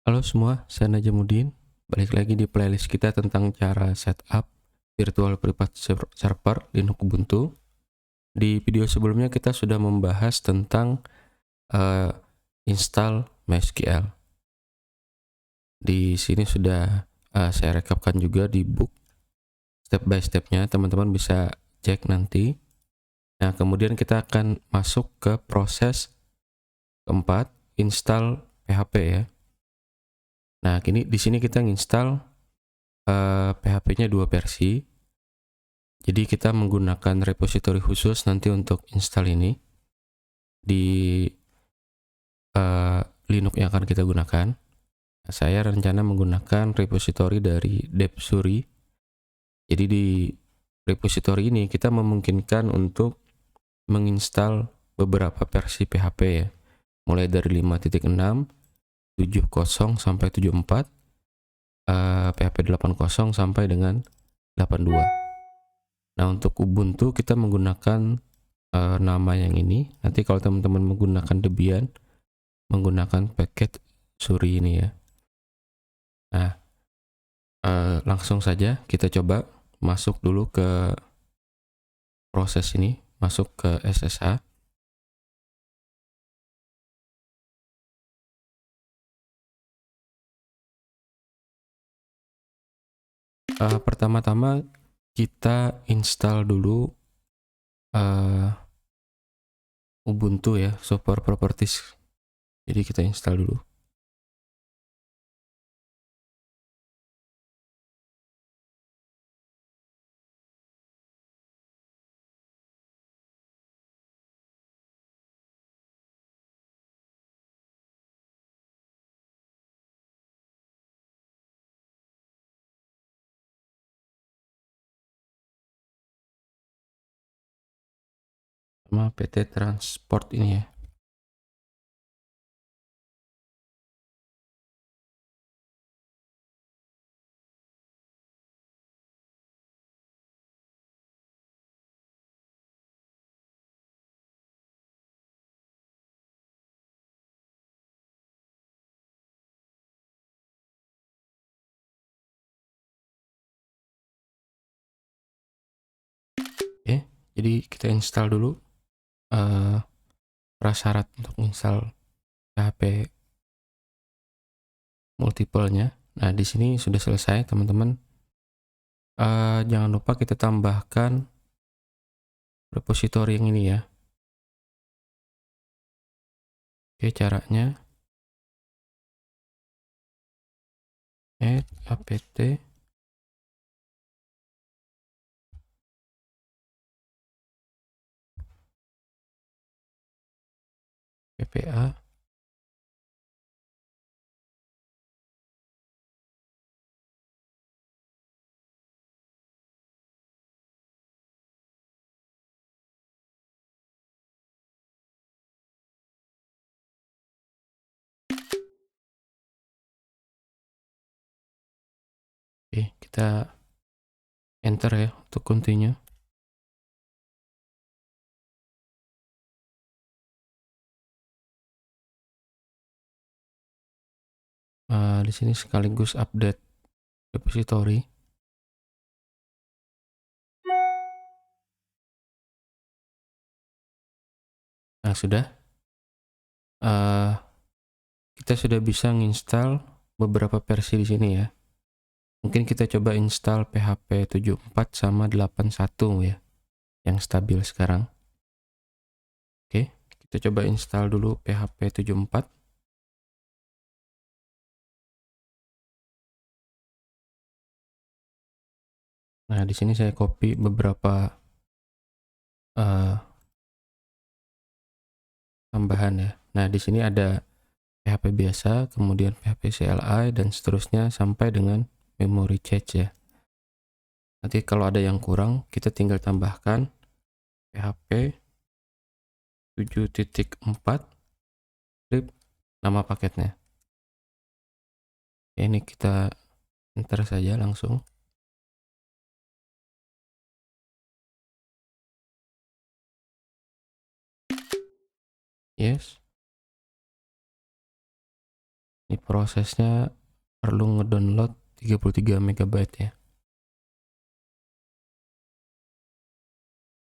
Halo semua, saya Najamuddin. Balik lagi di playlist kita tentang cara setup virtual private server Linux Ubuntu. Di video sebelumnya kita sudah membahas tentang eh, install MySQL. Di sini sudah saya rekapkan juga di book step by stepnya, teman-teman bisa cek nanti. Nah, kemudian kita akan masuk ke proses keempat, install PHP ya. Nah, kini di sini kita install PHP-nya 2 versi. Jadi kita menggunakan repository khusus nanti untuk install ini di Linux yang akan kita gunakan. Saya rencana menggunakan repository dari Depsuri. Jadi di repository ini kita memungkinkan untuk menginstal beberapa versi PHP ya. Mulai dari 5.6, 70 sampai 74, PHP 80 sampai dengan 82. Nah, untuk Ubuntu kita menggunakan nama yang ini. Nanti kalau teman-teman menggunakan Debian, menggunakan paket Suri ini ya. Nah, langsung saja kita coba masuk dulu ke proses ini, masuk ke SSH. Pertama-tama kita install dulu Ubuntu ya, software properties. Jadi kita install dulu. Sama PT Transport ini ya. Oke, jadi kita install dulu prasyarat untuk install PHP multiple-nya. Nah, di sini sudah selesai, teman-teman. Jangan lupa kita tambahkan repository yang ini ya. Oke, caranya apt ppa. Oke, kita enter ya untuk continue. Di sini sekaligus update repository. Nah, sudah. Kita sudah bisa nginstal beberapa versi di sini ya. Mungkin kita coba install PHP 74 sama 81 ya, yang stabil sekarang. Oke, kita coba install dulu PHP 74. Nah, di sini saya copy beberapa tambahan ya. Nah, di sini ada PHP biasa, kemudian PHP CLI dan seterusnya sampai dengan memory cache ya. Nanti kalau ada yang kurang, kita tinggal tambahkan PHP 7.4 script nama paketnya. Ini kita enter saja langsung. Yes. Ini prosesnya perlu ngedownload 33 MB ya.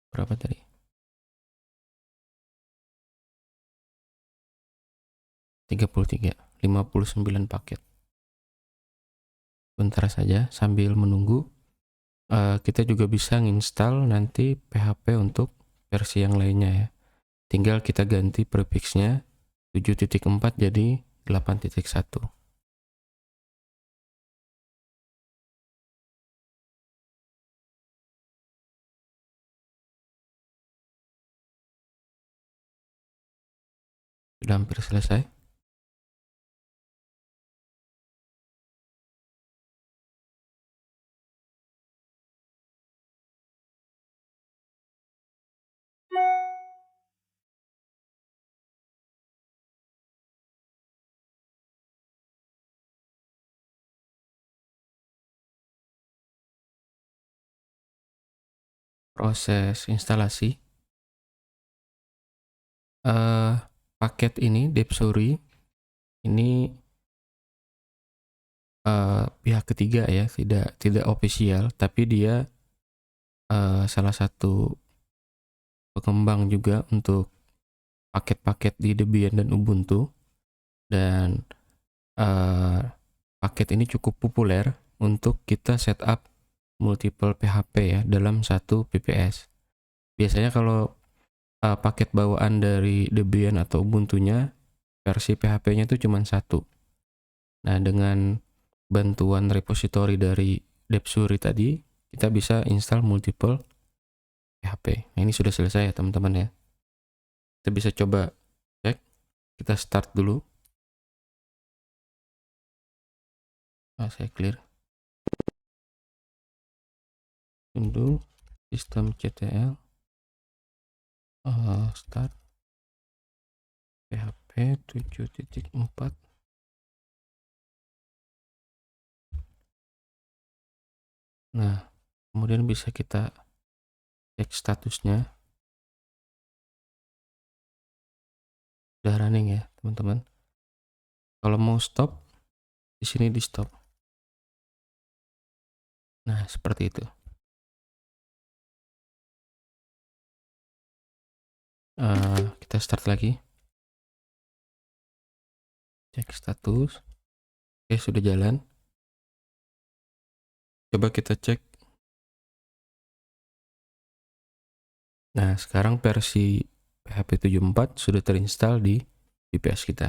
Berapa tadi? 33, 59 paket. Bentar saja sambil menunggu. Kita juga bisa nginstal nanti PHP untuk versi yang lainnya ya. Tinggal kita ganti prefixnya 7.4 jadi 8.1. Sudah hampir selesai. Proses instalasi. Paket ini Depsuri ini pihak ketiga ya, tidak official, tapi dia salah satu pengembang juga untuk paket-paket di Debian dan Ubuntu, dan paket ini cukup populer untuk kita setup multiple PHP ya dalam satu PPS. Biasanya kalau paket bawaan dari Debian atau Ubuntunya versi PHP-nya itu cuma satu. Nah, dengan bantuan repository dari Depsuri tadi, kita bisa install multiple PHP. Nah, ini sudah selesai ya teman-teman ya. Kita bisa coba cek. Kita start dulu. Saya clear. Undo systemctl start PHP 7.4. Nah, kemudian bisa kita cek statusnya. Udah running ya teman-teman. Kalau mau stop, di sini di stop. Nah, seperti itu. Kita start lagi. Cek status. Oke, sudah jalan. Coba kita cek. Nah, sekarang versi PHP 74 sudah terinstall di VPS kita.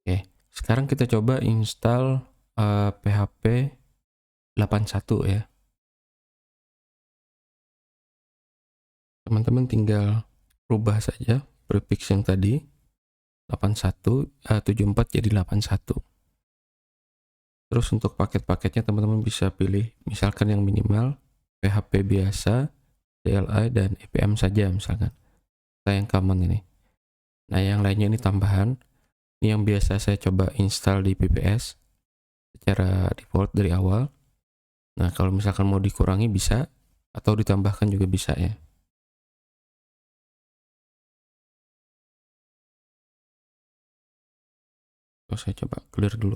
Oke, sekarang kita coba install PHP 81 ya. Teman-teman tinggal rubah saja prefix yang tadi 81 74 jadi 81. Terus untuk paket-paketnya teman-teman bisa pilih misalkan yang minimal PHP biasa, CLI dan EPM saja misalkan. Kita yang common ini. Nah, yang lainnya ini tambahan. Ini yang biasa saya coba install di PPS secara default dari awal. Nah, kalau misalkan mau dikurangi bisa atau ditambahkan juga bisa ya. Saya coba clear dulu.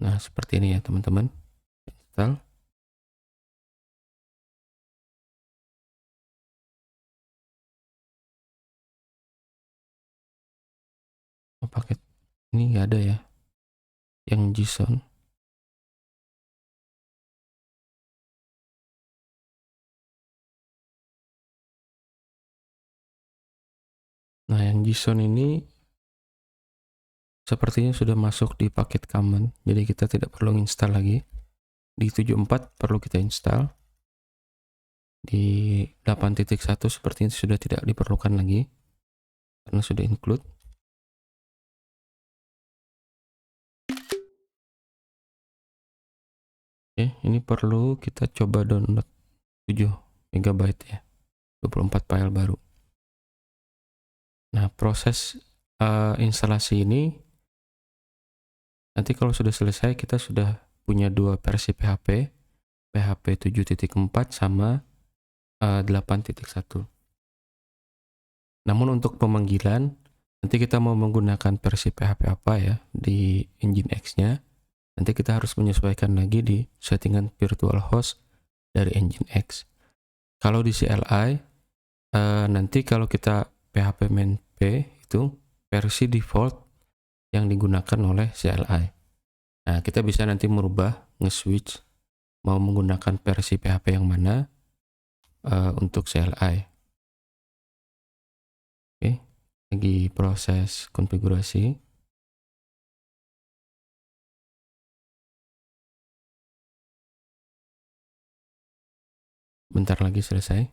Nah, seperti ini ya teman-teman. Install. Oh, paket ini nggak ada ya yang JSON. Nah, yang JSON ini sepertinya sudah masuk di paket common, jadi kita tidak perlu install lagi. Di 74 perlu kita install. Di 8.1 sepertinya sudah tidak diperlukan lagi karena sudah include. Oke, ini perlu kita coba download 7 MB ya, 24 file baru. Nah, proses instalasi ini nanti kalau sudah selesai kita sudah punya dua versi PHP 7.4 sama 8.1. Namun untuk pemanggilan, nanti kita mau menggunakan versi PHP apa ya di Nginx-nya, nanti kita harus menyesuaikan lagi di settingan virtual host dari Nginx. Kalau di CLI, nanti kalau kita PHP main P itu versi default yang digunakan oleh CLI. Nah, kita bisa nanti merubah, nge-switch mau menggunakan versi PHP yang mana untuk CLI. Oke, lagi proses konfigurasi. Bentar lagi selesai.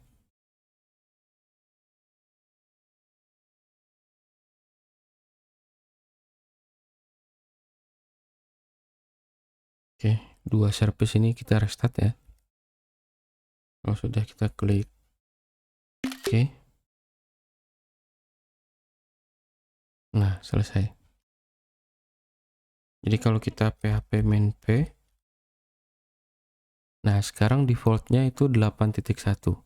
Oke, dua service ini kita restart ya. Kalau sudah kita klik oke. Nah, selesai. Jadi kalau kita PHP main P, nah sekarang defaultnya itu 8.1.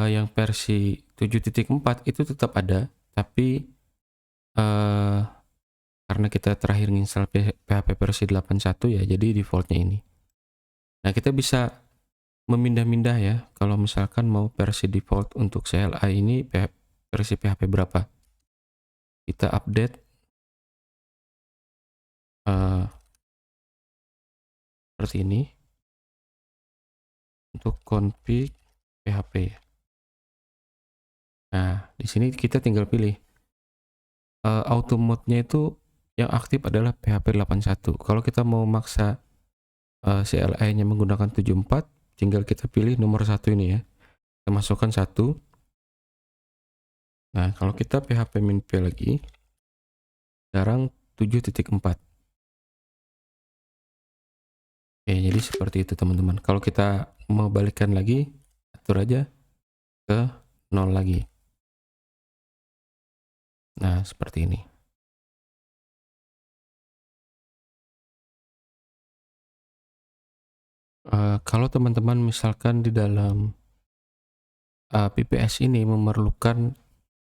Yang versi 7.4 itu tetap ada, tapi karena kita terakhir install PHP versi 8.1 ya, jadi defaultnya ini. Nah, kita bisa memindah-mindah ya, kalau misalkan mau versi default untuk CLI ini versi PHP berapa. Kita update seperti ini untuk config PHP. Nah, di sini kita tinggal pilih auto mode-nya itu yang aktif adalah PHP 8.1. Kalau kita mau maksa CLI-nya menggunakan 7.4, tinggal kita pilih nomor 1 ini ya. Kita masukkan 1. Nah, kalau kita PHP min P lagi, sekarang 7.4. Oke, jadi seperti itu teman-teman. Kalau kita mau balikkan lagi, atur aja ke 0 lagi. Nah, seperti ini. Kalau teman-teman misalkan di dalam PPS ini memerlukan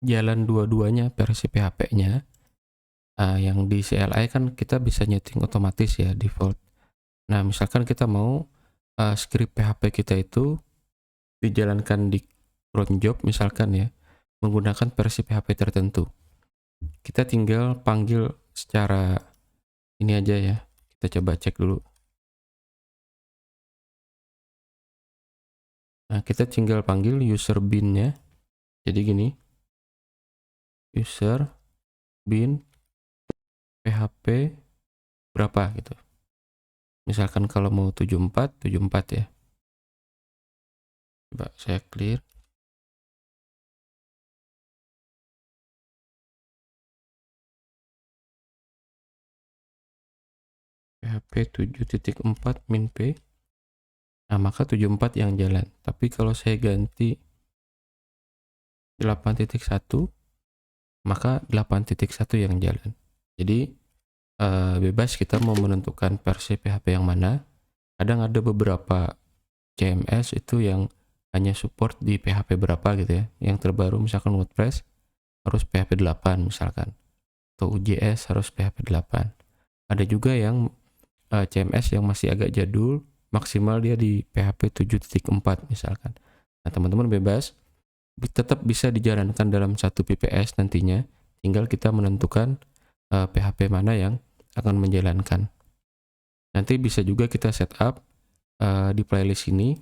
jalan dua-duanya versi PHP-nya, yang di CLI kan kita bisa nyeting otomatis ya default. Nah, misalkan kita mau script PHP kita itu dijalankan di cron job misalkan ya, menggunakan versi PHP tertentu. Kita tinggal panggil secara ini aja ya. Kita coba cek dulu. Nah, kita tinggal panggil user bin-nya. Jadi gini. User bin PHP berapa gitu. Misalkan kalau mau 74 ya. Coba saya clear. PHP 7.4 min P. Nah, maka 74 yang jalan. Tapi kalau saya ganti 8.1, maka 8.1 yang jalan. Jadi bebas kita mau menentukan versi PHP yang mana. Kadang ada beberapa CMS itu yang hanya support di PHP berapa gitu ya. Yang terbaru misalkan WordPress harus PHP 8 misalkan. Atau UJS harus PHP 8. Ada juga yang CMS yang masih agak jadul, maksimal dia di PHP 7.4 misalkan. Nah, teman-teman bebas, tetap bisa dijalankan dalam satu PPS nantinya, tinggal kita menentukan PHP mana yang akan menjalankan. Nanti bisa juga kita setup di playlist ini,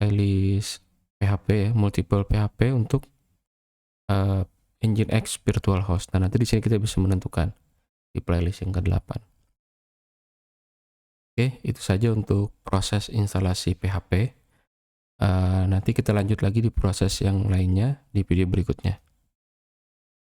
playlist PHP ya, multiple PHP untuk Nginx virtual host. Nah, nanti di sini kita bisa menentukan di playlist yang ke-8. Oke, itu saja untuk proses instalasi PHP. Nanti kita lanjut lagi di proses yang lainnya di video berikutnya.